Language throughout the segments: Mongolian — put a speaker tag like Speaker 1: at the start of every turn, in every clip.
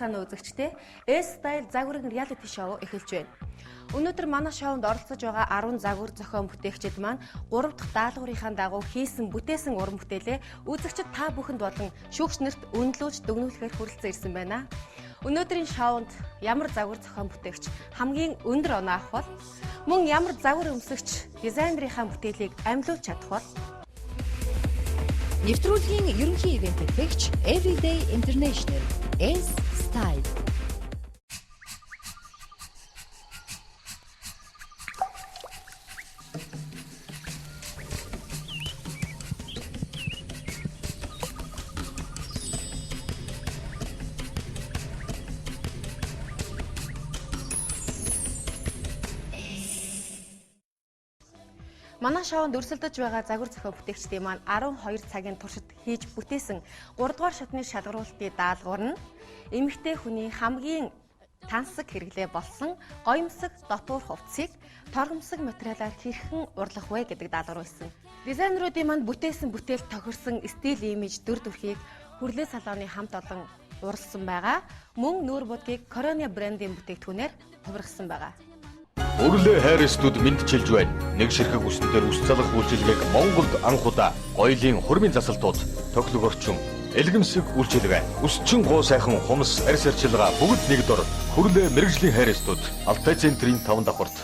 Speaker 1: сайн үзэгчдээ S-Style загварын reality show эхэлж байна. Өнөөдөр манай шоунд оролцож байгаа 10 загвар зохион бүтээгчид маань 3 дахь даалгаврынхаа дагуу хийсэн бүтээсэн уран бүтээлээ үзэгчид та бүхэнд болон шүүгч нарт үнэлүүлж дүгнүүлэхээр хүрэлцэн ирсэн байна. Өнөөдрийн шоунд ямар загвар зохион бүтээгч хамгийн өндөр оноо авах бол мөн ямар загвар өмсөгч дизайнерийнхаа бүтээлийг амьлуулж чадах бол
Speaker 2: нэвтрүүлгийн ерөнхий ивент технологич Everyday International S-Style.
Speaker 1: Манай шоунд өрсөлдөж байгаа загвар зохион бүтээгчдийн маань 12 цагийн туршид хийж бүтээсэн 3 дугаар шатны шалгаруулалтын даалгавар нь эмэгтэй хүний хамгийн тансаг хэрэглээ болсон гоёмсог дотуур хувцсыг торгомсог материалаар хэрхэн урлах вэ гэдэг даалгавар байсан. Дизайнеруудын маань бүтээсэн бүтээл тохирсон стил имиж дүр төрхийг хүрлээ салооны хамт олон уралсан байгаа. Мөн нүүр будгийг Короне брендийн бүтээгдэхүүнээр хувиргасан байгаа.
Speaker 3: Өрлөө хайрстууд мэдчилж байна. Нэг ширхэг үснээр үс залах үйлчилгээг Монголд анх удаа гоёлын хурмын засалтууд тоглог орчин элгэмсэг үйлчилгээ өсчин гоо сайхан хумс арьс арчилгаа бүгд нэг дор хөрлөө мэрэгжлийн хайрстууд Алтай центрийн 5 давхарт.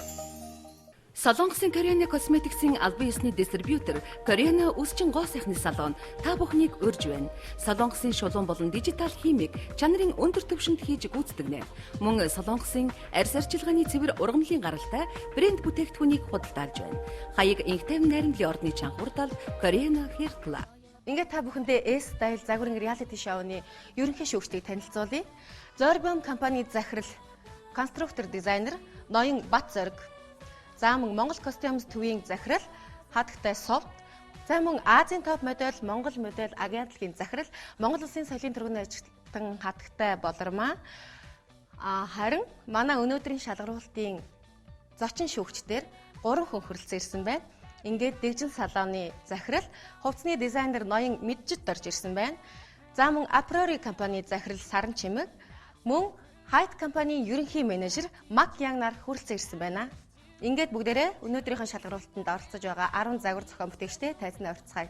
Speaker 2: Солонгосын Корене косметиксийн албан ёсны дистрибьютор Корене үсчин гоо сайхны салон та бүхнийг урьж байна. Солонгосын шулуун болон дижитал химиг чанарын өндөр түвшинд хийж гүйцэтгэнэ. Мөн Солонгосын арьс арчилгааны цэвэр ургамлын гаралтай брэнд бүтээгдэхүүнийг худалдаалж байна. Хаяг инхтэйм найрамдлын орны чанхурдал Корене Hair Club.
Speaker 1: Ингээд та бүхэндээ S-Style загварын reality show-ны ерөнхий шүүгчдийг танилцуулъя. Зорбом компани захирал, конструктор дизайнер Ноён Бат Зориг. За мөн Монгол Costumes төвийн захирал хатагтай Soft. За мөн Азийн топ модель Монгол модель агентлагийн захирал Монгол Улсын соёлын тэргүүний ажилтан хатагтай Болормаа. Харин манай өнөөдрийн шалгаруулалтын зочин шүүгчдэр 3 хүн хүрэлцэн ирсэн байна. Ингээд Дэгжин салооны захирал хувцсны дизайнер Ноён Мэджид орж ирсэн байна. За мөн Aprori компани захирал Саран Чимэг, мөн Хайт компанийн ерөнхий менежер Мак Ян нар хүрэлцэн ирсэн байна. Ингээд бүгдээрээ өнөөдрийнхөө шалгаруулалтанд оролцож байгаа 10 загвар зохион бүтээгчтэй тайзнаа орцгаая.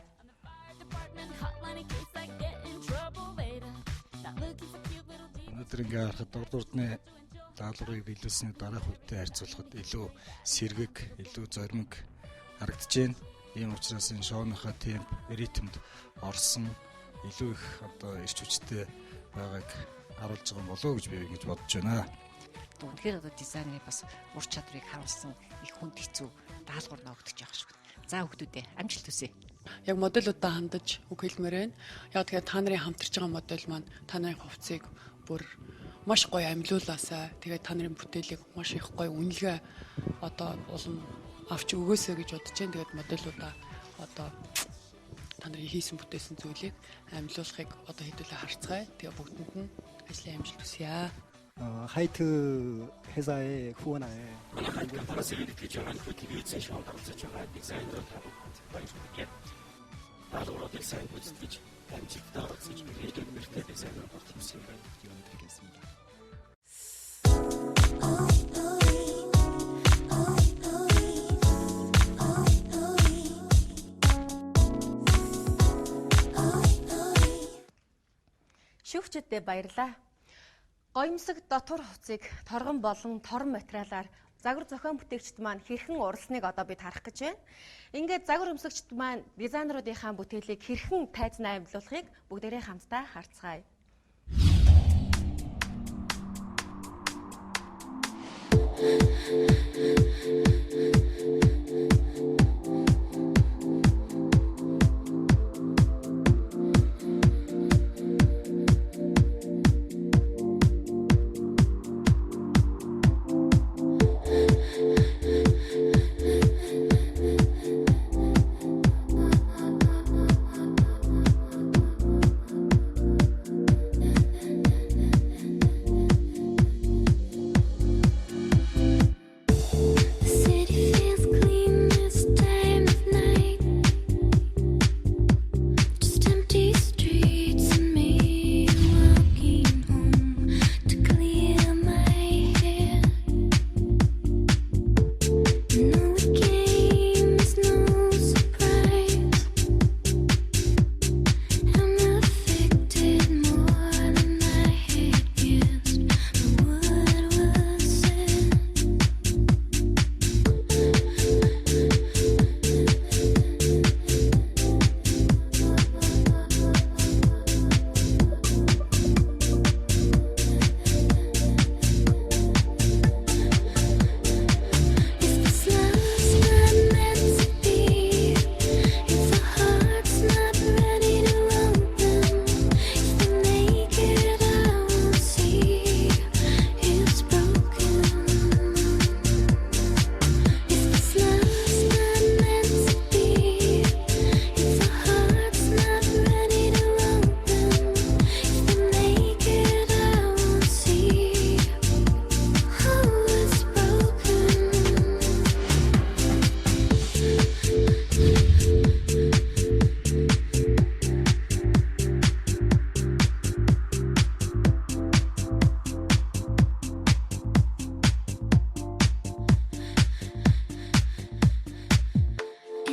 Speaker 4: Өнөөдөр ингээ харахад урдны даалгаврыг биелүүлсний дараах үедээ харьцуулахад илүү сэргэг, илүү зоримог харагдаж байна. Ийм учраас энэ шоуныхаа темп, ритмд орсон илүү их одоо ирч хүчтэй байгааг харуулж байгаа болоо гэж би ингэж бодож байна.
Speaker 5: Үнэхээр одоо дизайнерын бас ур чадварыг харуулсан их хүнд хэцүү даалгавар ногдож байгаа шүү. За хүүхдүүдээ амжилт хүсье.
Speaker 6: Яг модельудаа хандаж үг хэлмээр байна. Яг тэгэхээр та нарын хамтарч байгаа модель маань та нарын хувцсыг бүр маш гоё амьлуулаасаа тэгээд та нарын бүтээлийг маш их гоё үнэлгээ одоо улам авч өгөөсэй гэж бодож байна. Тэгээд модельудаа одоо та нарын хийсэн бүтээсэн зүйлийг амьлуулахыг одоо хэдүүлээ харцгаая. Тэгээд бүгдэнд нь ажлын амжилт хүсье.
Speaker 7: 하이트 회사의 후원하에
Speaker 8: 하이트 컴퍼니에서 이렇게 정한 그 TV에서 시험 가면서 정한 디자인으로 하고 있는 바로 디자인 부지지 단지부터 지금 이렇게 이렇게 디자인을 하고 있습니다. 드리겠습니다.
Speaker 1: Шүүгчдэд баярлалаа. Гоёмсог дотор хувцсыг торгон болон торон материалаар загвар зохион бүтээгчд маань хэрхэн уралсныг одоо бид харах гэж байна. Ингээд загвар өмсөгчд маань дизайнеруудынхаа бүтээлийг хэрхэн тайзнаа амьлуулахыг бүгдээрээ хамтдаа харцгаая.
Speaker 9: City feels clean.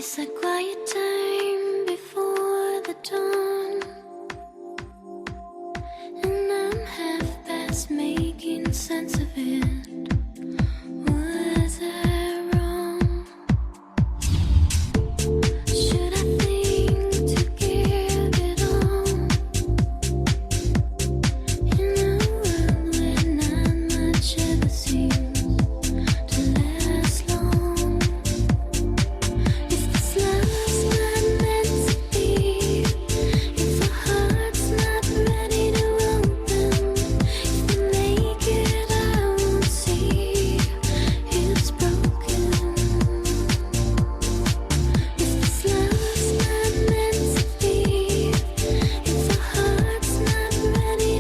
Speaker 9: It's a quiet time before the dawn, and I'm half past making sense of it. Was I wrong? Should I think to give it all in a world where not much ever seems to last long? If this love's not meant to be, if the heart's not ready to open, if we make it, I won't see it's broken. If this love's not meant to be, if the heart's not ready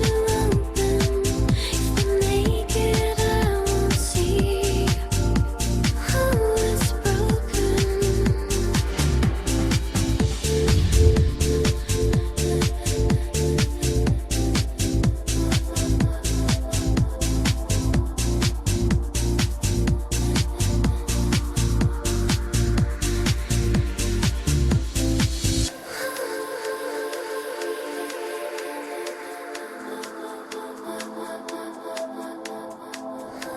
Speaker 9: to open, if we make it, I won't see it's broken.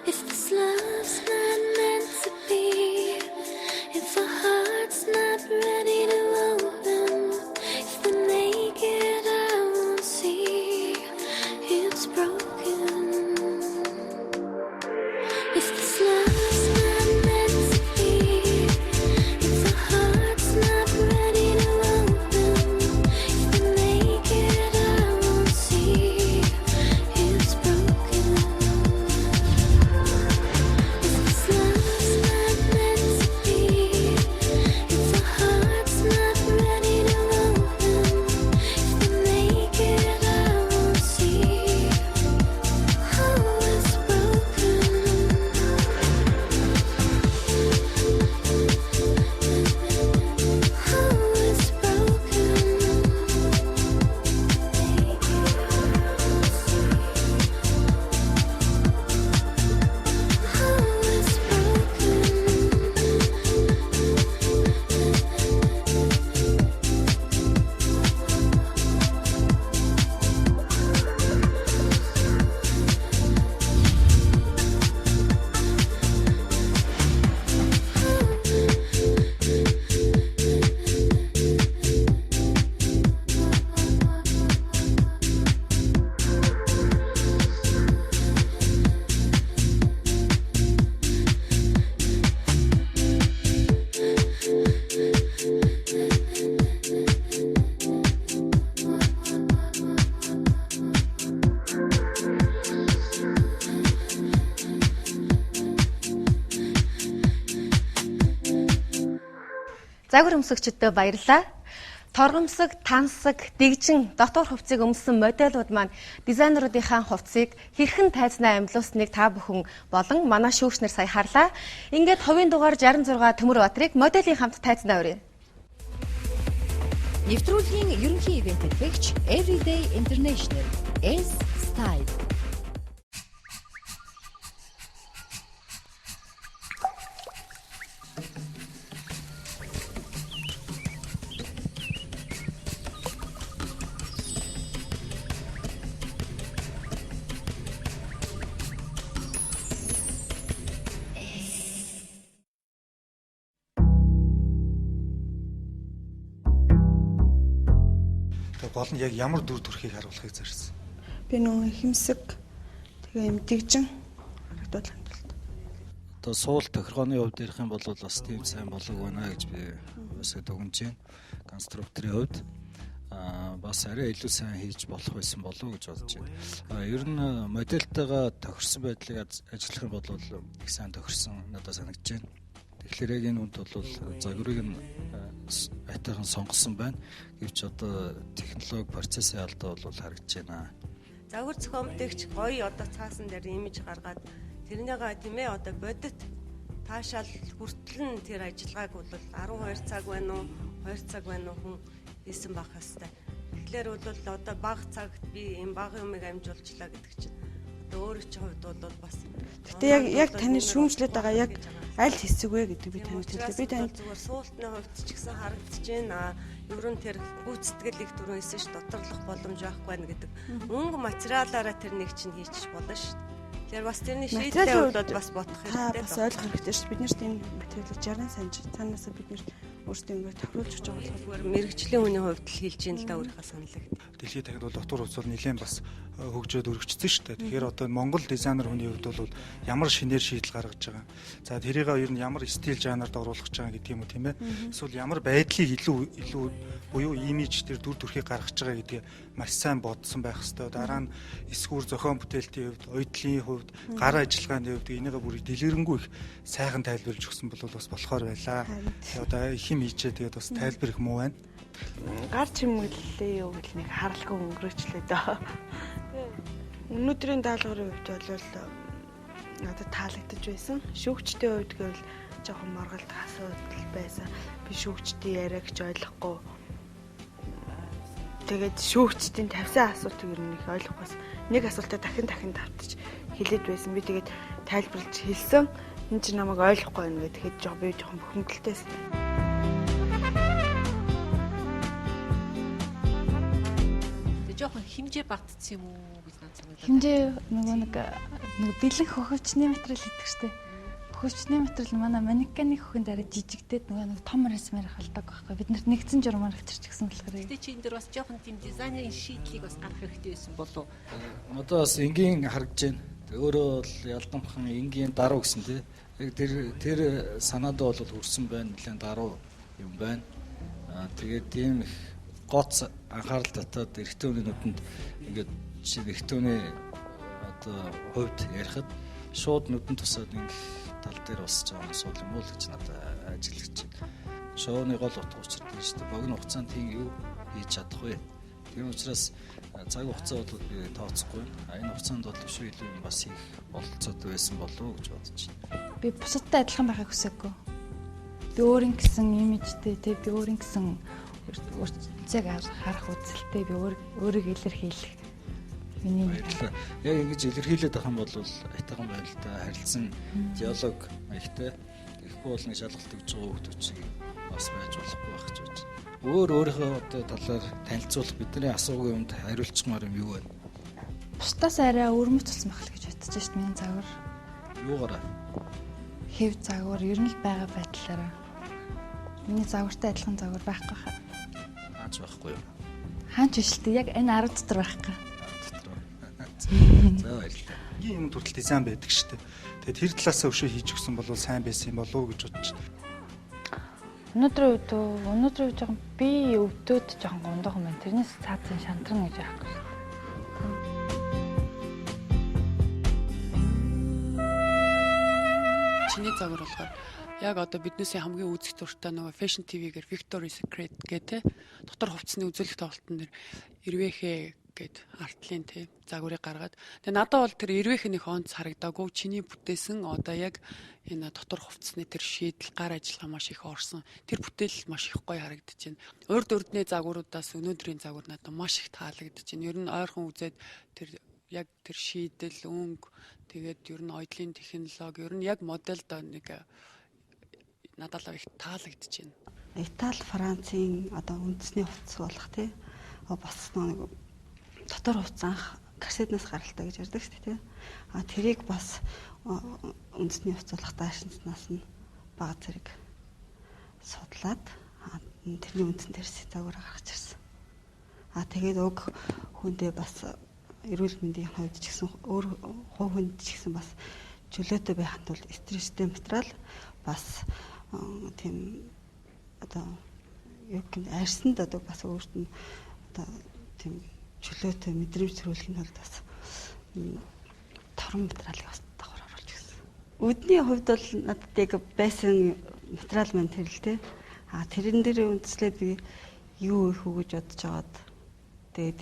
Speaker 9: If this love's not meant to be, if the heart's not ready to open, if we make it, I won't see it's broken. If this love's not meant to be, if the heart's not ready to open, if we make it, I won't see it's broken. If this love's not meant to be, if the heart's not ready to open, if we make it, I won't see it's
Speaker 1: Загвар өмсөгчдөө баярлалаа. Торгомсог, тансаг, дэгжин, дотор хувцсыг өмссөн модельуд маань дизайнеруудынхаа хувцсыг хэрхэн тайзнаа амьлуулсныг та бүхэн болон манай шүүгчнэр сая харлаа. Ингээд хувийн дугаар 66 Төмөр Батрыг моделийн хамт тайзнаа өрье.
Speaker 2: Нэвтрүүлгийн ерөнхий ивент төлөвч Everyday International S Style.
Speaker 4: Гол нь яг ямар дүр төрхийг харуулахыг зорьсон.
Speaker 10: Би нөгөө хэмсэг тэгээ юм дэгжин харагдвал хандалт.
Speaker 4: Одоо суул тохиргооны хувьд ярих юм бол бас тийм сайн болов байна гэж би өсөд өгнж байна. Конструкторын хувьд бас арай илүү сайн хийж болох байсан болов уу гэж бодож байна. Ер нь модельтойгоо тохирсон байдлыг ажиллах юм бол их сайн тохирсон надад санагдаж байна. Тэгэхээр яг энэ үнд бол загварыг нь айтайхан сонгосон байна. Гэвч одоо технологи процессын алдаа бол харагдаж байна.
Speaker 11: Загвар зохион бүтээгч гоё одоо цаасан дээр имиж гаргаад тэрнийгаа тийм ээ одоо бодит таашаал хүртэл нь тэр ажиллагааг бол 12 цаг байна уу 2 цаг байна уу хүн хийсэн байх хэвээр. Тэгэхээр бол одоо бага цагт би энэ бага юмыг амжуулчлаа гэдэг чинь өөрөө чинь хувьд бол бас
Speaker 10: Гэтэ яг таны шүүмжлээд байгаа яг аль хэсэг вэ гэдэг би танд хэлээ. Би танд
Speaker 11: зүгээр суултны хувьд ч гэсэн харагдаж байна. Ер нь тэр гүйцэтгэл их түрүү хэлсэн ш доторлох боломж байхгүй байна гэдэг. Өнгө материалаараа тэр нэг чинь хийчих болно ш. Тэгэхээр бас тэрний шийдлийн хувьд бас бодох хэрэгтэй.
Speaker 10: бас ойлгох хэрэгтэй ш. Бид нарт энэ материалыг 60 санаж цаанаасаа бид нарт өөрсдөө ингээд тохируулж өгч байгаа болохоор
Speaker 11: мэрэгжлийн хүний хувьд л хэлж ийн л да өөрийнхөө саналыг.
Speaker 4: Дэлхийд дахид бол дотор хувьд бол нэлээд бас хөгжөөд өргөжсөн шүү дээ. Тэгэхээр одоо Монгол дизайнер хүний хувьд бол ямар шинээр шийдэл гаргаж байгаа. За тэрийг ер нь ямар стил жанрд оруулах гэж байгаа гэдэг юм уу тийм ээ. Эсвэл ямар байдлыг илүү буюу имиж тэр дүр төрхийг гаргаж байгаа гэдгийг маш сайн бодсон байх хэвээр. Дараа нь эсгүүр зохион бүтээлтийн хувьд, ойдлын хувьд, гар ажиллагааны хувьд энийгээ бүрийг дэлгэрэнгүй их сайхан тайлбарлаж өгсөн бол бас болохоор байлаа. Одоо их юм хийчээ тэгээд бас тайлбар их муу байна.
Speaker 10: гар чимэглэлээ юу гэл нэг харалгүй өнгөрөөчлөө дөө. Өнөөдрийн даалгаврын хувьд бол надад таалагдж байсан. Шүүгчдийн хувьд гэвэл жоохон маргалт асуудал байсан. Би шүүгчдийн яриаг ч ойлгохгүй. Тэгээд шүүгчдийн тавьсан асуултыг ер нь их ойлгохгүйс нэг асуултаа дахин давтаж хэлээд байсан. Би тэгээд тайлбарлаж хэлсэн. Энд чинь намайг ойлгохгүй байна гэхэд би жоохон бухимдалтай.
Speaker 5: Жохон хэмжээ багдсан юм уу гэж надад санагдав.
Speaker 12: Хэмжээ нөгөө нэг бэлэн хөхөвчний материал гэдэг чтэй. Хөхөвчний материал манай манекены хөхөнд арай жижигдээд нөгөө нэг том размер халдаг байхгүй. Бид нарт нэгдсэн журмаар авчирч гисэн болохоор.
Speaker 5: Тэ чи энэ дэр бас жохон тийм дизайнерын шийдлийг бас гаргах хэрэгтэй байсан болов.
Speaker 4: Одоо бас энгийн харагдж байна. Өөрөө бол ялдамхан энгийн даруу гэсэн тий. Тэр санаад бол хүрсэн байна. Нэлээд даруу юм байна. Тэгээд тийм их гоц анхаарал татаад эрэгтэй хүний нүдэнд ингээд жишээ эрэгтэй хүний одоо хувьд ярихад шууд нүдэнд тусаад ингээд тал дээр босч байгаа сул юм уу л гэж надад ажиллаж байна. Шоуны гол утга учир тийм шүү дээ. Богино хугацаанд тийм юу хийж чадах вэ? Тийм учраас цаг хугацаа бол би тооцохгүй. Энэ хугацаанд бол биш илүү юм бас их бололцоод байсан болов уу гэж бодож байна.
Speaker 12: Би бусадтай адилхан байхыг хүсээгүй. Би өөрийн гэсэн имижтэй тий би өөрийн гэсэн үрцэг харах үзэлтэй би өөрийгөө илэрхийлэх. Миний
Speaker 4: яг ингэж илэрхийлээд байгаа юм бол айтайхан байдалтай харилцсан диалог маягтай ихгүй бол нэг шалгалт өгж байгаа хүмүүсийг бас байж болохгүй байх гэж байна. Өөрийнхөө одоо талаар танилцуулах бидний асуугын юмд хариулцмаар юм юу вэ?
Speaker 12: бусдаас арай өрмөц болсон байх л гэж бодож шít миний загвар.
Speaker 4: Юугаараа?
Speaker 12: Хэв загвар ер нь л байгаа байдлаараа. Миний загвартай адилхан загвар байхгүй хаа.
Speaker 4: Байхгүй юу?
Speaker 12: Хаач биш л яг энэ 10 дотор байхгүй.
Speaker 4: За баярлалаа. Ийм юм төрөл дизайн байдаг шүү дээ. Тэгээд тэр талаасаа өшөө хийж өгсөн бол сайн байсан юм болов уу гэж бодож байна.
Speaker 12: Өнөөдрөө жоохон би өвдөд жоохон гондоохон байна. Тэрнээс цаасан шантран гэж яахгүй.
Speaker 6: Чиний загвар болохоор яг одоо биднээсээ хамгийн үзэх дуртай нөгөө Fashion TV-гээр Victoria's Secret гэх дотор хувцсны үзүүлэх тоглолтын дээр Ирвэхэ гэд артлын загварыг гаргаад. Тэгээ надад бол тэр Ирвэхэнийх онц харагдаагүй. Чиний бүтээсэн одоо яг энэ дотор хувцсны тэр шийдэл гар ажиллагаа маш их орсон. Тэр бүтээл маш их гоё харагдаж байна. Урд урдны загваруудаас өнөөдрийн загвар надад маш их таалагдаж байна. Ер нь ойрхон үзээд тэр яг тэр шийдэл өнгө тэгээд ер нь ойдлын технологи ер нь яг модельд нэг надад их таалагдж байна.
Speaker 10: Итали, Францын одоо үндэсний хувцас болох тий. Бас нэг дотор хувцас анх кассетнаас гаралтай гэж ярьдаг шүү дээ тий. Тэрийг бас үндэсний хувцас болох даашинснаас нь бага зэрэг судлаад тэрний үндсэн дээрс загвар гаргаж ирсэн. Тэгээд уг хүндээ бас эрүүл мэндийн хувьд ч гэсэн өөр хувь хүнд ч гэсэн бас чөлөөтэй байхад бол стресстэй материал бас тийм одоо яг гин арьсанд одоо бас өөрт нь одоо тийм чөлөөтэй мэдрэмж төрүүлэхин тулд бас торон материалыг бас давхар оруулж гисэн. Өдний хувьд бол надад яг байсан материал маань тэр л те. Тэрэн дээр үндэслээд би юу их өгөж бодож агаад тэгээд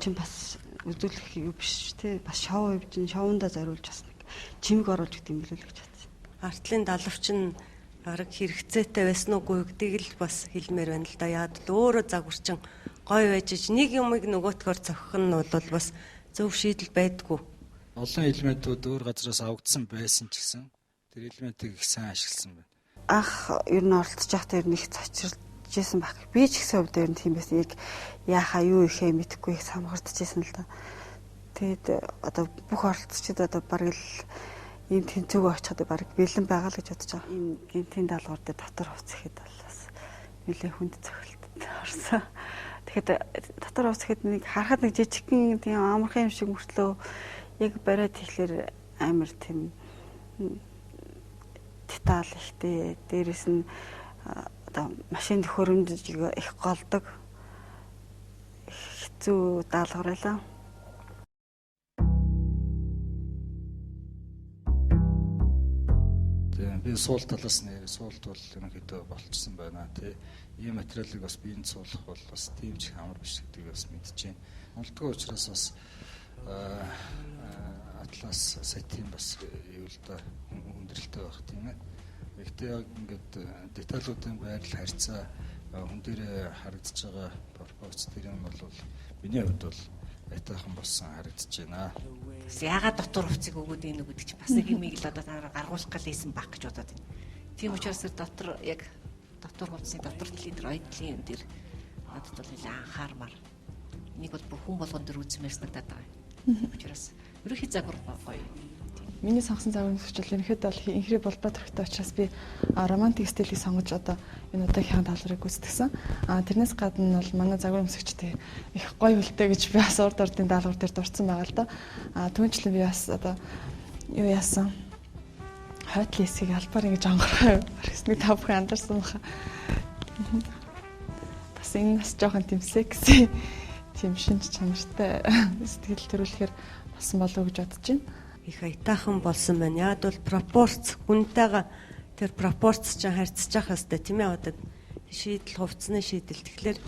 Speaker 10: чинь бас үзүүлэх юм биш те. Бас шоу хийж шоундаа зориулж бас нэг чимэг оруулж гэдэг юм билүү л гэж бодсон.
Speaker 11: Артлын далавч нь бараг хэрэгцээтэй байсан уугүй гэдгийг л бас хэлмээр байна л да. Яад л өөрөө загварчин гоё байж нэг юмыг нөгөөтгөр цохих нь бол бас зөв шийдэл байдгүй.
Speaker 4: Олон элементүүд өөр газраас авагдсан байсан ч гэсэн тэр элементийг их сайн ашигласан байна.
Speaker 10: Анх ер нь оролцож байхдаа ер нь их цочролж байсан баг. Би ч гэсэн хувьд ер нь тийм байсан. Яг яахаа юу ихээ мэдэхгүй их самгардж байсан л да. Тэгээд одоо бүх оролцогчид одоо бараг л ийм тэнцүүг очиход бараг бэлэн байгаа л гэж бодож байгаа. Энэ гинтийн даалгавар дээр дотор хувц ихэд бол бас нэлээ хүнд цохилтод орсон. Тэгэхэд дотор хувц ихэд нэг харахад нэг жижигхэн тийм амархан юм шиг мөртлөө яг бариад ихлээр амар тийм деталь ихтэй. Дээрэс нь одоо машин төхөөрөмж их голдог хэцүү даалгавар байлаа.
Speaker 4: Би суул талаас нэр суулт бол ерөнхийдөө болчихсон байна тий. Ийм материалыг бас биенд суулгах бол бас тийм ч амар биш гэдгийг бас мэдчихээн. Уналтгүй учраас бас атлас сайтын бас аюултай хүндрэлтэй байх тийм ээ. Гэхдээ яг ингээд деталуудын байрлал харьцаа хүн дээр харагдаж байгаа пропорц тэр юм бол миний хувьд бол айтайхан болсон харагдаж байна.
Speaker 5: Яагаад дотор хувцсыг өгөөд ийнэ гэдэг чинь бас нэг юмыг л одоо та гаргуулах гал ийсэн баг гэж бодоод байна. Тийм учраас дотор яг дотор хувцсны дотор талын дээр ойдлын юм дээр надад бол нэлээд анхаармаар. Энийг бол бүх хүн болгон дээр үзмээр санагдаад байгаа. Учраас ерөнхий загвар гоё.
Speaker 12: Миний сонгосон загварын зөвчл ерөнхийдөө бол инхрээ болбоод хэрэгтэй учраас би романтик стилийг сонгож одоо энэ удаагийн даалгаврыг гүйцэтгсэн. Тэрнээс гадна бол манай загварын өмсөгчтэй их гоё үлдээ гэж би бас урд урдын даалгавар дээр дурдсан байгаа л да. Түүнчлэн би бас одоо юу яасан? Хойтлын хэсгийг албаар ингэж онгорхоо. Нэг тав бүхэн андарсан баха. Бас энэ бас жоохон тийм секси, тийм шинж чанартай сэтгэл төрүүлэхээр болсон болов уу гэж бодож байна.
Speaker 11: Их айтаахан болсон байна. Яг бол пропорц хүнтэйгээ тэр пропорц чинь харьцаж явах хэрэгтэй тийм ээ. Одоо шийдэл хувцсны шийдэл тэгэхээр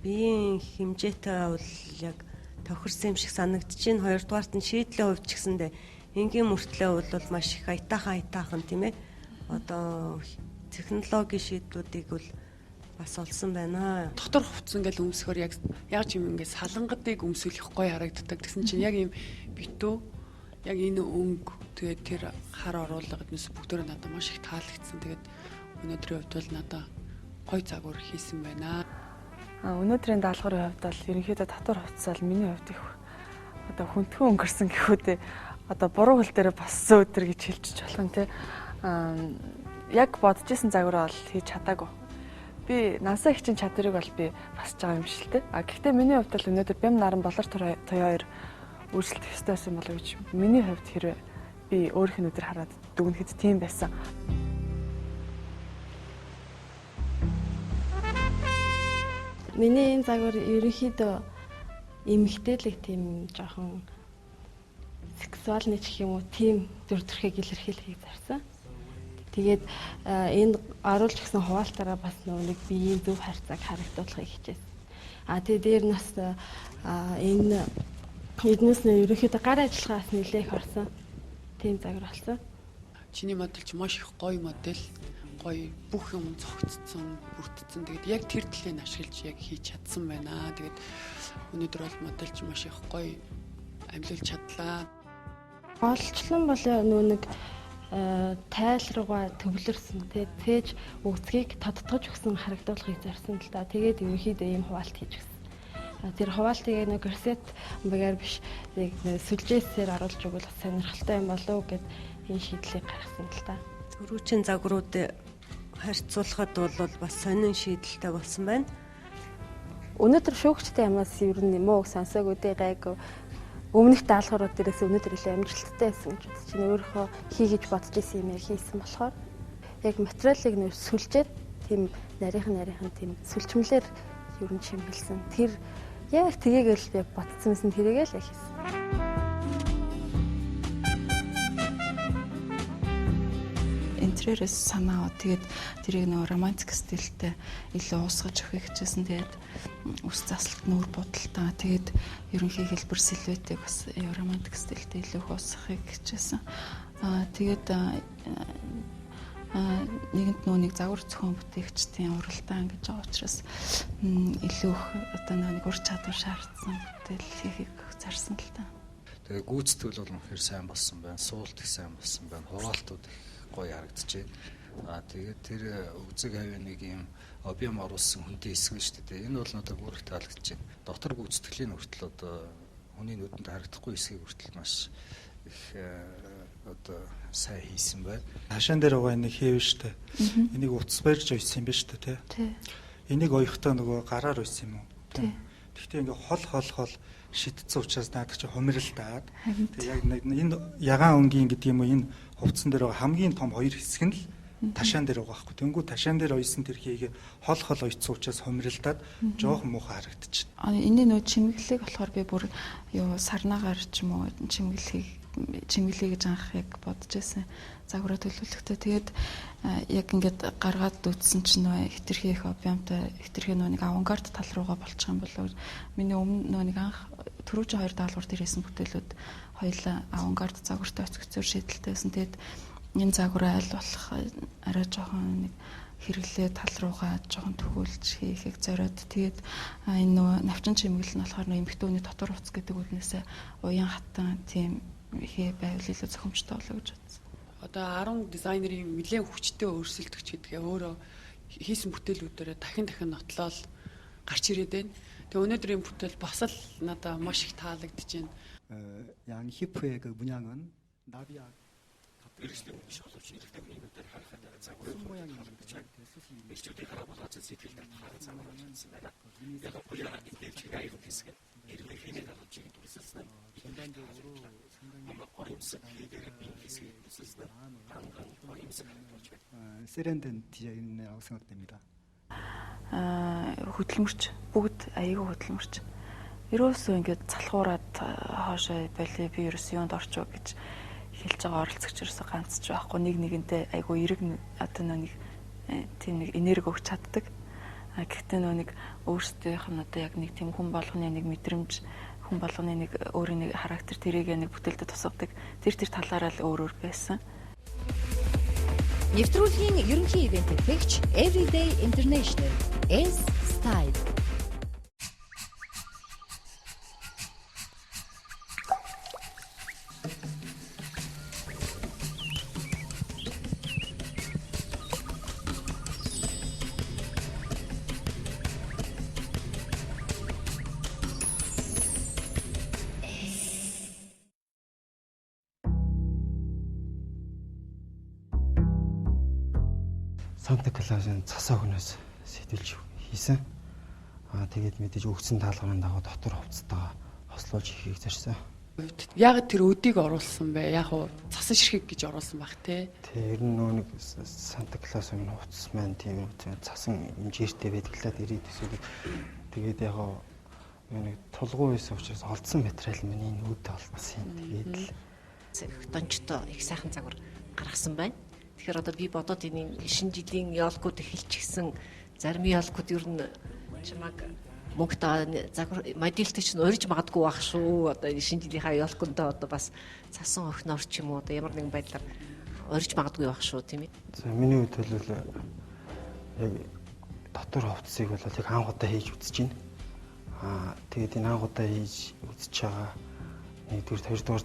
Speaker 11: биеийн хэмжээтэй бол яг тохирсон юм шиг санагдаж байна. Хоёрдугаарт нь шийдлийн хувьд ч гэсэндээ энгийн мөртлөө бол маш их айтаахан тийм ээ. Одоо технологийн шийдлүүдийг бол бас олсон байна.
Speaker 6: Дотор хувцс ингээл өмсөхөр яг юм ингээд салангадыг өмсөх гоё харагддаг. Тэгсэн чинь яг юм битүү яг энэ өнгө тэгээд тэр хар оруулга гэднээс бүгдөө надад маш их таалагдсан. Тэгээд өнөөдрийн хувьд бол надад гоё загвар хийсэн байна.
Speaker 12: Өнөөдрийн даалгаврын хувьд бол ерөнхийдөө дотор хувцсаал миний хувьд их одоо хүндхэн өнгөрсөн гэхүүдээ одоо буруу хэл дээр боссон өдөр гэж хэлчих болох юм те. Яг бодож исэн загвар бол хийж чадаагүй. Би насаа их чин чадварыг бол би басж байгаа юм шиг л те. Гэхдээ миний хувьд бол өнөөдөр Бям наран болор Тоёр өөрчлөлт хэвчээсэн болов гэж миний хувьд хэрэг би өөрийнх нь өдөр хараад дүгнэхэд тийм байсан.
Speaker 13: Миний энэ загвар ерөнхийдөө эмэгтэйлэг тийм жоохон сексуальны ч юм уу тийм төр төрхийг илэрхийлэхийг зарсан. Тэгээд энэ оруулж гисэн хуваалтаараа бас нэг биеийн зөв харьцааг харагдуулахыг хичээсэн. Тэгээд дээр нас энэ эднээс нь ерөнхийдөө гар ажиллагаас нэлээх орсон. Тийм загвар болсон.
Speaker 6: Чиний модель ч маш их гоё модель. Гоё бүх юм цогцсон, бүрдсэн. Тэгээд яг тэр талыг ашиглаж яг хийж чадсан байна. Тэгээд өнөөдөр бол модель ч маш их гоё амьлуулж чадлаа.
Speaker 13: Олчлон бол нөө нэг тайлрууга төвлөрсөн. Тэгээд цээж үгцгийг тодтогч өгсөн харагдуулахыг зарсан л да. Тэгээд ерөнхийдөө ийм хуваалт хийж өгсөн. Тэр хуваалтыг нэг корсет багаар биш нэг сүлжээсээр оруулж өгвөл сонирхолтой юм болов уу гэд энэ шийдлийг гаргасан л та.
Speaker 11: Төрүүчийн загварууд харьцуулахад бол бас сонин шийдэлтэй болсон байна.
Speaker 13: Өнөөдөр шүүгчтэй ямаас ер нь муу сонсоогүй гайгүй. Өмнөх даалгаврууд дээрээс өнөөдөр илүү амжилттай байсан гэж бодож байна. Өөрөө хийгэж бодож исэн юм хийсэн болохоор яг материалыг нэр сүлжээд тийм нарийнхан тийм сүлжмлэр ер нь чимгэлсэн. Тэр яг тгийгэл яг ботцсон юмсэн тэрийгээ л хийсэн.
Speaker 12: Интерьерээс санаа тэгээд тэрийг нэг романтик стилтэй илүү уусгаж өгөх хичээсэн. Тэгээд үс заслалт нүүр бодолтой. Тэгээд ерөнхий хэлбэр силуэтийг бас романтик стилтэй илүү уусгахыг хичээсэн. Тэгээд нэгэнт нэг загвар зохион бүтээгчдийн уралдаан гэж байгаа учраас илүү их одоо нэг ур чадвар шаардсан бүтээл хийхийг зарсан л та.
Speaker 4: Тэгээ гүйцэтгэл бол үнэхээр сайн болсон байна. Суулт их сайн болсон байна. Хугаалтууд их гоё харагдчихэв. Тэгээд тэр үзэг хавийн нэг юм объем оруулсан хүнтэй хэсэг шүү дээ. Энэ бол надад бүр их таалагдж байна. Дотор гүйцэтгэлийн хүртэл одоо хүний нүдэнд харагдахгүй хэсгийг хүртэл маш их одоо сайн хийсэн байна.
Speaker 14: Хашаан дээр байгаа нэг хэв штэ. Энийг утас барьж ойсон юм ба штэ тий. Энийг оёхдоо нөгөө гараар ойсон юм уу? Тий. Гэхдээ ингээ хол шидсэн учраас наадах чи хумиралдаад. Тэгээ яг энэ ягаан өнгийн гэдэг юм уу энэ хувцсан дээр байгаа хамгийн том хоёр хэсэг нь л ташаан дээр байгаа байхгүй. Тэнгүү ташаан дээр ойсон тэр хийгээ хол ойцсон учраас хумиралдаад жоохон муухай харагдчих.
Speaker 12: Энэ нөө чимэглэлийг болохоор би бүр юу сарнаагаар ч юм уу чимэглэе гэж анх яг бодож байсан. Загвараа төлөвлөхдөө тэгээд яг ингээд гаргаад дүүцсэн чинь нөө хитрхи их объемтай хитрхи нөө нэг авангард тал руугаа болчих юм бол миний өмнө нөө нэг анх түрүүжин хоёр даалгавар дээр хийсэн бүтээлүүд хоёулаа авангард загвартай өцгцөөр шийдэлтэйсэн. Тэгээд энэ загвараа аль болох арай жоохон нэг хэрэглээ тал руугаа жоохон төгөөлж хийхийг зориод тэгээд энэ нөө навчин чимэглэл нь болохоор нөө эмэгтэй хүний дотор хувцс гэдэг үгнээсээ уян хатан тийм хээ байвал илүү зохимжтой болоо гэж бодсон.
Speaker 6: Одоо 10 дизайнерын нэлээд хүчтэй өөрсөлдөгч гэдгээ өөрөө хийсэн бүтээлүүдээрээ дахин нотлол гарч ирээд байна. Тэгээ өнөөдрийн бүтээл бас л надад маш их таалагдж байна.
Speaker 7: 양 히프의 그 문양은 나비약
Speaker 8: Иргэсний үе шалгууч иргэдэг нэгүүдээр харахад загвар мо양이 일주일에 갈아보다가 세tilden 하는 상황을 했습니다. 내가 보려는 일주일에 이런 계속 이름을 해내다가 지금 있었어요. 전반적으로 상당히 어림없어 계속 있었어요. 어림없어
Speaker 7: 세련된 디자인이라고 생각됩니다.
Speaker 12: хөдөлмөрч бүгд аягүй хөдөлмөрч. Ерөөсөө ингээд залхуураад хоошоо болио би ерөөсөө юунд орчоо гэж хэлж байгаа оролцогч ерөөсөө ганц ч байхгүй нэг нэгэнтэй айгүй эрэг одоо нэг тийм нэг энерги өгч чаддаг. Гэхдээ нэг өөрсдийнх нь одоо яг нэг тийм хүн болгоны нэг мэдрэмж хүн болгоны нэг өөрийн нэг характер тэрийг нэг бүтээлдээ тусгадаг. Тэр талаараа л өөр байсан.
Speaker 2: Нэвтрүүлгийн ерөнхий ивент техникч Everyday International S Style.
Speaker 15: Санта Клаусын цас огноос сэтэлж хийсэн. Тэгээд мэдээж өгсөн даалгаврын дагуу дотор хувцастайгаа хослуулж хийхийг зорьсон.
Speaker 6: Яг тэр өдийг оруулсан бай. Яг уу цасан ширхэг гэж оруулсан баг те.
Speaker 15: Тэр нэг Санта Клаусын хувцас маань тийм цасан хэмжээртэй байдаг л да ирээд төсөөлөд. Тэгээд яг нэг тулгуу байсан учраас олдсон материал миний нүд олдсон. Тэгээд л
Speaker 5: дончтой их сайхан загвар гаргасан байна. Тэгэхээр одоо би бодоод энэ шинэ жилийн ёолкууд эхэлчихсэн зарим ёолкууд ер нь чамаг мөнгөтэй загвар модельтэй чинь урьж магадгүй байх шүү. Одоо энэ шинэ жилийнхаа ёолкондоо одоо бас цасан охиноор ч юм уу одоо ямар нэгэн байдлаар урьж магадгүй байх шүү тийм ээ.
Speaker 15: За миний хувьд бол яг дотор хувцсыг бол яг анхудаа хийж үзэж байна. Тэгээд энэ анхудаа хийж үзэж байгаа нэгдүгээр хоёрдугаар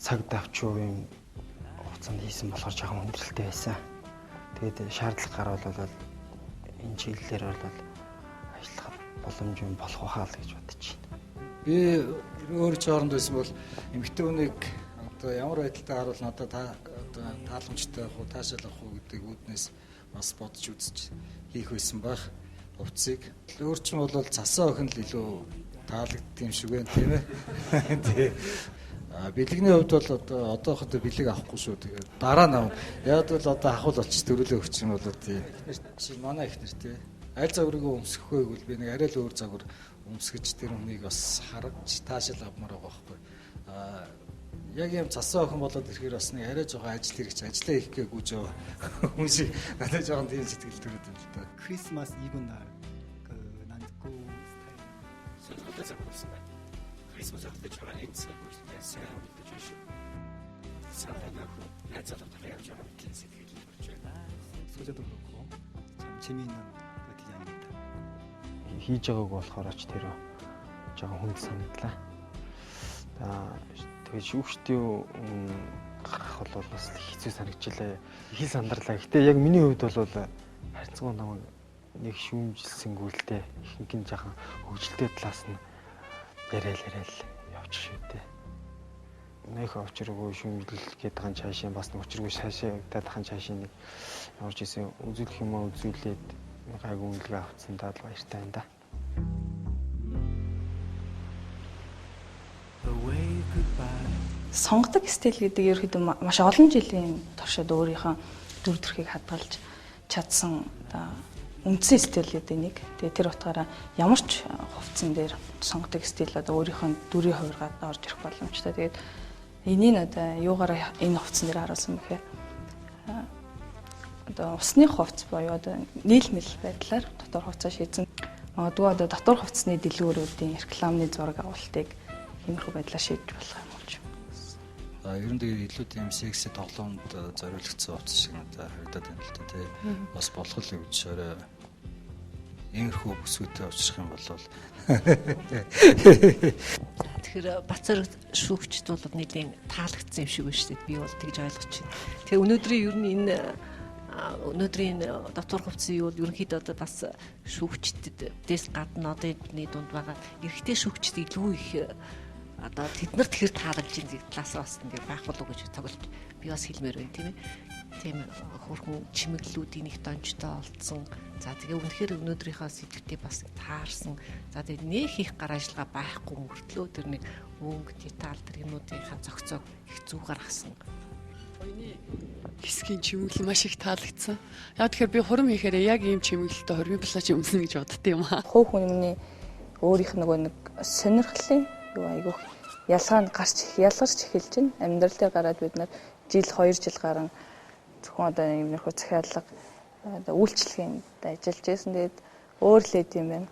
Speaker 15: цаг давч юм хугацаанд хийсэн болохоор жоохон хүндрэлтэй байсан. Тэгээд шаардлага гарвал энэ чиглэлээр бол ажиллах боломж юм болох байхаа л гэж бодож байна.
Speaker 4: Би өөр жооронд байсан бол эмэгтэй хүнийг одоо ямар байдалтай харуул надад одоо тааламжтай авах уу, таашаалах уу гэдэг үүднээс бас бодож үзэж хийх байсан баг хувцсыг. Өөр чинь бол цасан охин л илүү таалагддаг юм шиг байна тийм ээ. Бэлэгний хувьд бол одоохонд бэлэг авахгүй шүү. Тэгээд дараа нь яг бол одоо ахвал очиж төрүүлээ өгч юм бол тий. Чи манай их нэр тий. Аль загварыг өмсгөх вэ гэвэл би нэг арай л өөр загвар өмсгөж тэр хүнийг бас харж таашаал авмаар байгаа байхгүй. Яг юм цасан охин болоод ирэхээр бас нэг арай жоохон ажил хэрэгч ажиллаа хийх гээгүй жоо. Хүмүүс надад жоохон тийм сэтгэл төрөд юм л да.
Speaker 7: 크리스마스 이브 날 그 난고
Speaker 8: 스타일 크리스마스 때 저랑 인사 보시면 새로운 때 주시. 상당하고 낮자도 다양한 좀 인생이 되죠.
Speaker 7: 소재도 그렇고 참 재미있는 그 디자인입니다.
Speaker 15: хийж байгааг болохоор ч тэр жоохон хүнд санагдлаа. тэгээд шүүгчдийн гарах бол бас хэцүү санагдчихлаа. Их сандарлаа. Гэтэ яг миний хувьд бол харьцангуй намайг нэг шүүмжилсэнгүүлтэй ихэнх нь жаахан хөгжилтэй талаас нь яриад явчих шүү дээ. Нэг очиргүй шүүмжлэл гээд хаан цаашаа бас нэг очиргүй шаашаа гэдэг хаан цаашаа нэг явж исэн үзүүлэх юм уу үзүүлээд гайгүй үнэлгээ авцсан даа баяртай байна да.
Speaker 16: Сонгодог стил гэдэг ерөөхдөө маш олон жилийн туршид өөрийнхөө дүр төрхийг хадгалж чадсан үндсэн стил гэдэг нэг. Тэгээ тэр утгаараа ямар ч хувцсан дээр сонгодог стил одоо өөрийнхөө дүрийн хувиргаад орж ирэх боломжтой. Тэгээд энийг одоо юугаараа энэ хувцсан дээр харуулсан бэхээр одоо усны хувцс боёо одоо нийлмэл байдлаар дотор хувцас шийдсэн. Магадгүй одоо дотор хувцсны дэлгүүрүүдийн рекламны зураг авалтыг иймэрхүү байдлаар шийдэж болох юм болж.
Speaker 4: Ер нь тэгээд илүү тийм секси тоглоомд зориулагдсан хувцас шиг надад харагдаад байна л да тий. Бас болох л гэж орой иймэрхүү бүсгүүтэй очих юм бол
Speaker 5: тэгэхээр Бацар шүүгчд бол нэлийн таалагдсан юм шиг байна шүү дээ. Би бол тэгж ойлгож байна. Тэгээ өнөөдрийн дотор хувцсын юу ерөнхийдөө одоо бас шүүгчдэдээс гадна одоо эдний дунд байгаа эрэгтэй шүүгчд илүү их одоо тэднэрт хэр таалагж ин талаас бас ингэ байх болов уу гэж тоглож би бас хэлмээр байна тийм ээ. Тийм хөрхөн чимэглэлүүдийн их донжтой олдсон. За тэгээ үнэхээр өнөөдрийнхөө сэдвтээ бас таарсан. За тэгээ нэг их гар ажиллагаа байхгүй мөртлөө тэр нэг өнгө деталь тэр юмнуудынхаа зохицоог их зүг гаргасан.
Speaker 6: Хэсгийн чимэглэл маш их таалагдсан. Яг тэгэхээр би хурам хийхээр яг ийм чимэглэлтэй хормын плаж өмснө гэж боддтой юм аа.
Speaker 16: Хуу хүмүүний өөрийнх нэг сонирхлын юу айгүйх ялгаанд ялгарч эхэлж байна. Амьдрал дээр гараад бид нар жил 2 жил гарan зөвхөн одоо иймэрхүү захиалга үйлчлэгээнд ажиллаж байсан. Тэгээд өөр л эд юм байна.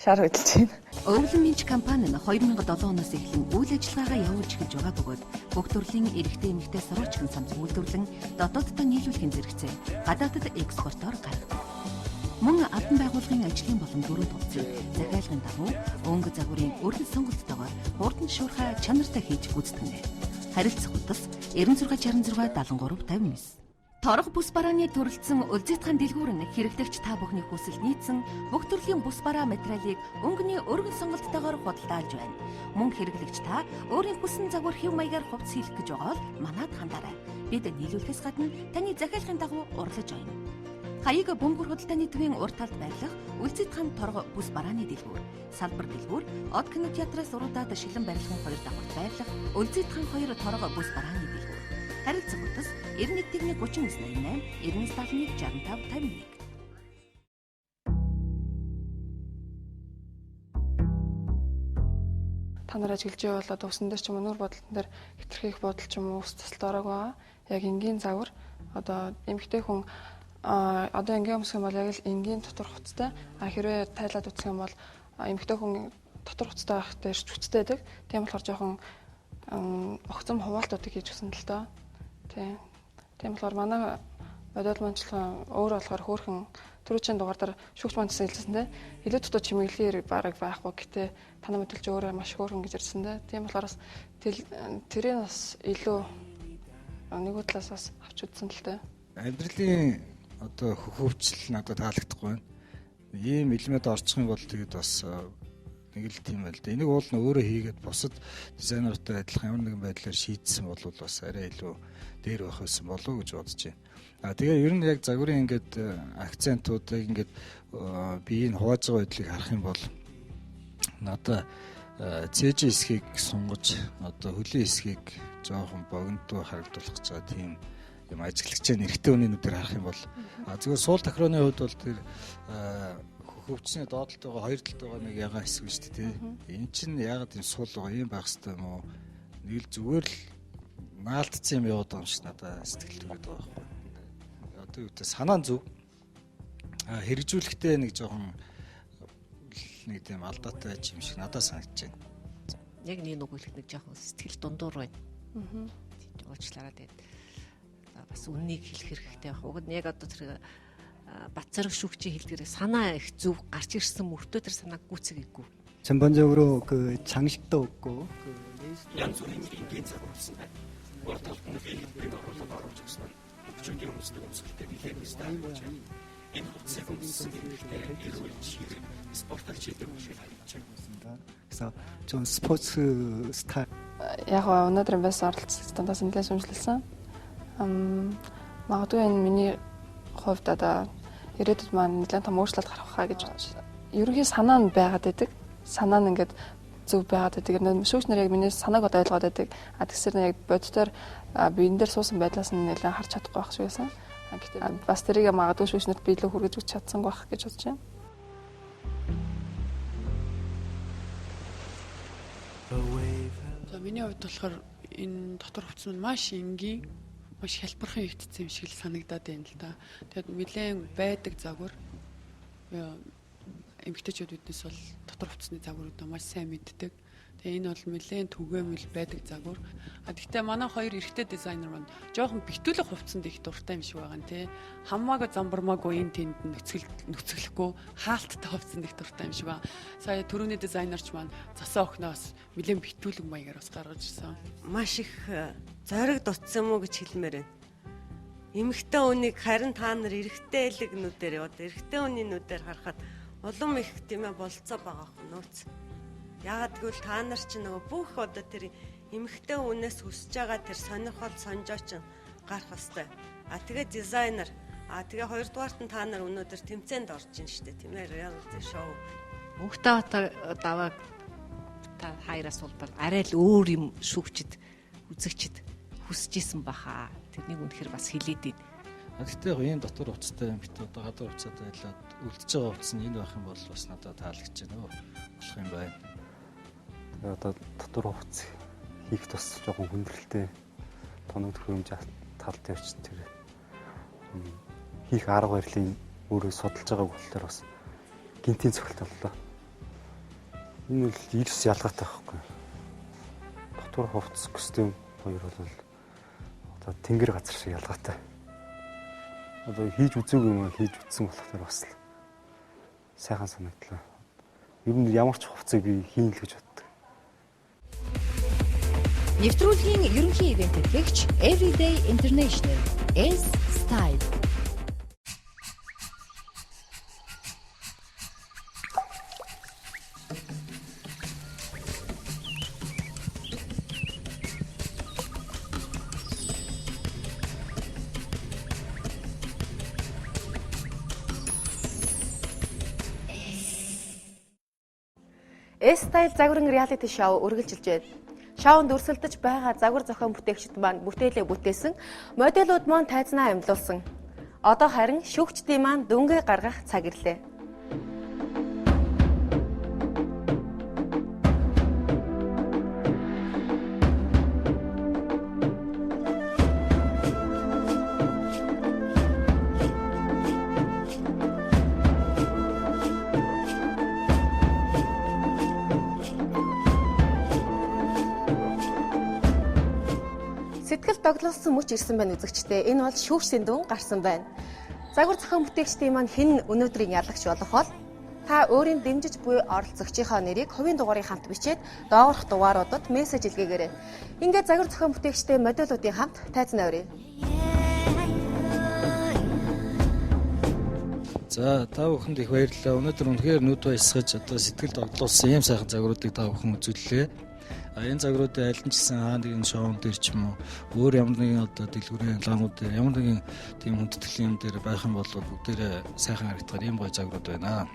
Speaker 16: Шар хөдөлж байна.
Speaker 2: Өвлөн Минч компани нь 2007 оноос эхлэн үйл ажиллагаагаа явуулж эхэлж байгаа бөгөөд бүх төрлийн эрэгтэй эмэгтэй сурвалжгийн самц үйлдвэрлэн дотооддоо нийлүүлэхийн зэрэгцээ гадаадд экспортоор гаргадаг. Мөн албан байгууллагын ажлын болон дөрөв хувцсыг захиалгын дагуу өнгө загварын өргөн сонголттойгоор хурдан шуурхай чанартай хийж гүйцэтгэнэ. Харилцах утас 9666 73 59. Торго бус барааны төрөлдсөн үлзийтхан дэлгүүр нь хэрэглэгч та бүхний хүсэл нийцсэн бүх төрлийн бус бараа материалыг өнгөний өргөн сонголттойгоор худалдаалж байна. Мөн хэрэглэгч та өөрийн хүссэн загвар хэв маягаар хувцс хийх гэж байгаа бол манад хандаарай. Бид нийлүүлэхээс гадна таны захиалгын дагуу урлаж байна. Хаяг бөмбөр худалдааны төвийн урт талд байрлах үлзийтхан торго бус барааны дэлгүүр, салбар дэлгүүр, Од кинотеатраас уруудаад шилэн барилгын 2 давхарт байрлах үлзийтхан 2 торго бус барааны дэлгүүр. Харилцах утас 91-3988 9971 65 51.
Speaker 12: Та нар ажиглаж явал одоо усан дээр ч юм уу нүүр бодлон дээр хэтэрхийх бодол ч юм уу ус тасалд ороог байгаа. Яг энгийн загвар одоо эмэгтэй хүн одоо энгийн өмсөх юм бол яг л энгийн дотор хуцтай. Хэрвээ тайлаад үсэх юм бол эмэгтэй хүн дотор хуцтай байх дээр хүчтэй байдаг. Тийм болохоор жоохон огцом хуваалтуудыг хийж өгсөн л доо. Тийм болохоор манай модель манчлага өөр болохоор хөөрхөн түрүүчийн дугаар дээр шүүгч маань хэлсэн те илүү дотоод чимэглэлийн бараг байхгүй гэтээ танай мэдүүлж өөрөө маш хөөрхөн гэж ирсэн те. Тийм болохоор бас тэрийг бас илүү нэг талаас бас авч үзсэн л те.
Speaker 4: Амьдралын одоо хөвчл надад таалагдахгүй байна. Ийм элемент орчих юм бол тэгээд бас нэг л тийм байл да. Энийг уул нь өөрөө хийгээд бусад дизайнертай адилхан ямар нэгэн байдлаар шийдсэн бол бас арай илүү дээр байх байсан болов уу гэж бодож байна. Тэгээ ер нь яг загварын ингээд акцентуудыг ингээд биеийг хувааж байгаа байдлыг харах юм бол надад цээж хэсгийг сунгаж одоо хөлийн хэсгийг жоохон богиндуу харагдуулах гэж байгаа тийм юм ажиглагч нэрхтээ хүний нүдээр харах юм бол зүгээр суул тохирооны хувьд бол тэр хөвчний доотлолт байгаа хоёр талд байгаа нэг ягаан хэсэг шүү дээ тий. Энд чинь ягаад юм суул байгаа юм байх хэвээр юм уу? Нэг л зүгээр л наалтцсан юм яваад байгаа юм шиг надад сэтгэл төрөд байгаа байхгүй. Одоо юу гэдэг санаан зөв. Хэрэгжүүлэхдээ нэг жоохон нэг тийм алдаатай юм шиг надад санагдаж байна.
Speaker 5: Яг нэг нүгүүлэх нэг жоохон сэтгэл дундуур байна. Уучлаарай тэгээд бас үннийг хэлэх хэрэгтэй байх. Уг нь яг одоо тэр Бацар шүүгчийн хэлдгээрээ санаа их зөв гарч ирсэн мөртөө тэр санааг гүйцэгээгүй.
Speaker 7: 전반적으로 그 장식도 없고
Speaker 8: янзбүрийн ингийн цаг болсон байна. Гол талд нь фильмийн оруулалт оруулж өгсөн. Өчигдөр хүмүүстэй өмсөлтөд нэлээд стайл болж байна. Энэ хувцсыг өмссөн гэдэг эрүүл чирэг спортоор чиглэж байна.
Speaker 7: 그래서 좀 스포츠 스타일
Speaker 12: Яг өнөөдрийн байс оролцсон стандаас нэлээд сүмжлэлсэн. Магадгүй энэ миний хувьд одоо ирээдүйд маань нэлээд том өөрчлөлт гарах хаа гэж бодож байна. Ерөнхий санаа нь байгаад байдаг. Санаа нь ингээд зөв байгаад байдаг. Шүүгч нар яг миний санааг одоо ойлгоод байдаг. Тэгсэр яг боддоор биен дээр суусан байдлаас нь нэлээд харж чадахгүй байх шиг байсан. Гэхдээ бас тэрийг магадгүй шүүгч нарт биелүү хүргэж өгч чадсан байх гэж бодож байна.
Speaker 6: За миний хувьд болохоор энэ дотор хувцс нь маш энгийн, маш хялбархан игдсэн юм шиг л санагдаад байна л да. Тэгээд нэлээд байдаг загвар эмэгтэйчүүд биднес бол дотор хувцсны загваруудаа маш сайн мэддэг. Тэгээ энэ бол нэлээд түгээмэл байдаг загвар. Гэхдээ манай хоёр эрэгтэй дизайнер маань жоохон битүүлэг хувцсанд их дуртай юм шиг байгаа нь тий. Хамаагүй замбармаагүй энэ тэнд нөхцөлөхгүй хаалттай хувцсанд их дуртай юм шиг байна. Сая түрүүний дизайнерч маань засаа охноос нэлээд битүүлэг маягаар бас гаргаж ирсэн.
Speaker 11: Маш их зориг дутсан юм уу гэж хэлмээр байна. Эмэгтэй хүнийг харин та нар эрэгтэй элэгнүүдээр одоо эрэгтэй хүний нүдээр харахад улам их тийм ээ болцоо байгаа хөө нууц. Яагаад гэвэл та нар ч нөгөө бүх одоо тэр эмэгтэй хүнээс хүсэж байгаа тэр сонирхол сонжооч гарах хэвээр. Тэгээ дизайнер тэгээ хоёрдугаарт нь та нар өнөөдөр тэмцээнд орж ийн штэ тийм ээ реалити шоу.
Speaker 5: Мөнхтэй даваа та хайраас бол арай л өөр юм шүүгчд үзэгчд хүсэж исэн баха. Тэрнийг үнэхээр бас хэлээд ийн.
Speaker 4: Гэхдээ яг ийм дотор хувцастай юм бит одоо гадар хувцастай байлаад үлдчихэж байгаа хувцас нь энэ байх юм бол бас надад таалагдж байна. Болох юм байна.
Speaker 15: Тэгээ одоо дотор хувцас хийх тус жоохон хүндрэлтэй тоног хөрөмж талд явж тэр хийх арга барилын өөрөө судалж байгааг болохоор бас гинтийн цогт боллоо. Энэ бол ирс ялгаатай байхгүй. Дотор хувцас костюм хоёр бол одоо тэнгэр газар шиг ялгаатай. Одоо хийж үзээгүй юм хийж үзсэн болохоор бас сайхан санагдлаа. Ер нь ямар ч хувцсыг би хийн л гэж боддог.
Speaker 2: Нэвтрүүлгийн ерөнхий ивент хэрэгч Everyday International S Style.
Speaker 1: S-Style загварын реалити шоу үргэлжилж байна. Шоунд өрсөлдөж байгаа загвар зохион бүтээгчид маань бүтээлээ бүтээсэн, модельуд маань тайзнаа амьлуулсан. Одоо харин шүүгчдийн маань дүнгээ гаргах цаг ирлээ. Сэтгэл доглуулсан мөч ирсэн байна үзэгчдээ. Энэ бол шүүгчдийн дүн гарсан байна. Загвар зохион бүтээгчдийн маань хэн өнөөдрийн ялагч болох бол та өөрийн дэмжиж буй оролцогчийнхоо нэрийг хувийн дугаарыг хамт бичээд доогоорх дугааруудад мессеж илгээгээрэй. Ингээд загвар зохион бүтээгчтэй модельуудын хамт тайзнаа өрье.
Speaker 4: За та бүхэнд их баярлалаа. Өнөөдөр үнэхээр нүд баясгаж одоо сэтгэл доглуулсан ийм сайхан загваруудыг та бүхэн үзүүллээ. Энэ загваруудын аль нь ч гэсэн нэг шоун дээр ч юм уу өөр ямар нэгэн одоо дэлгүүрийн лангууд дээр ямар нэгэн тийм хүндэтгэлийн юм дээр байх юм бол бүгдээрээ сайхан харагдахаар ийм гоё загварууд байна.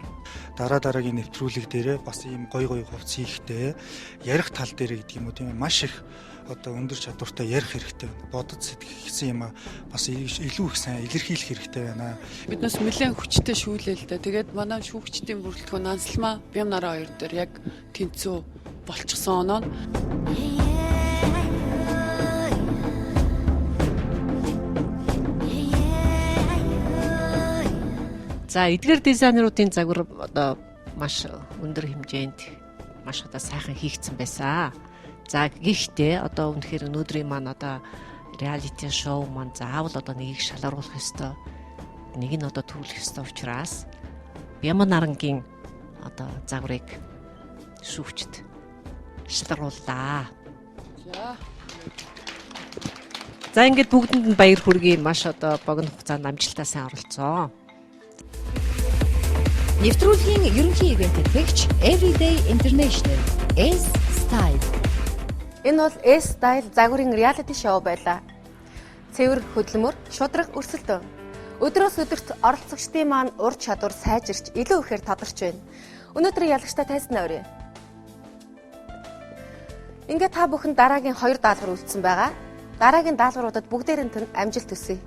Speaker 14: Дараагийн нэвтрүүлэг дээрээ бас ийм гоё хувцс хийхдээ ярих тал дээр гэдэг юм уу тийм маш их одоо өндөр чадвартай ярих хэрэгтэй байна. Бодож сэтгэгдсэн юм бас илүү их сайн илэрхийлэх хэрэгтэй байна.
Speaker 6: Биднээс нэлээд хүчтэй шүүлээ л да. Тэгээд манай шүүгчдийн бүрэлдэхүүн Ансалмаа Бямнараа хоёр дээр яг тэнцүү болчихсон оноо.
Speaker 5: За эдгээр дизайнеруудын загвар одоо маш өндөр хэмжээнд маш одоо сайхан хийгдсэн байсан. За гэхдээ одоо үнэхээр өнөөдрийн маань одоо реалити шоу маань заавал одоо нэгийг шалгаруулах ёстой. Нэг нь одоо төвлөх ёстой учраас Бямнарангийн одоо загварыг шүүгчд шалгарууллаа. За ингээд бүгдэнд нь баяр хүргэе. Маш одоо богино хугацаанд амжилттай сайн оролцоо.
Speaker 17: Нэвтрүүлгийн ерөнхий ивент тэтгэгч Everyday International S Style.
Speaker 1: Энэ бол S Style загварын реалити шоу байлаа. Цэвэр хөдөлмөр, шудраг өрсөлдөөн. Өдрөөс өдөрт оролцогчдын маань ур чадвар сайжирч илүү ихээр тодорч байна. Өнөөдөр ялагчтай тайзнаа өрөө. Ингээд та бүхэн дараагийн 2 даалгавар үлдсэн байгаа. Дараагийн даалгавруудад бүгдээрээ нь амжилт хүсье.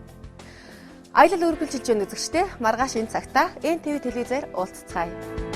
Speaker 1: Аялал үргэлжилж байгаа үзэгчдээ маргааш энэ цагта НТV телевизээр уулзцгаая.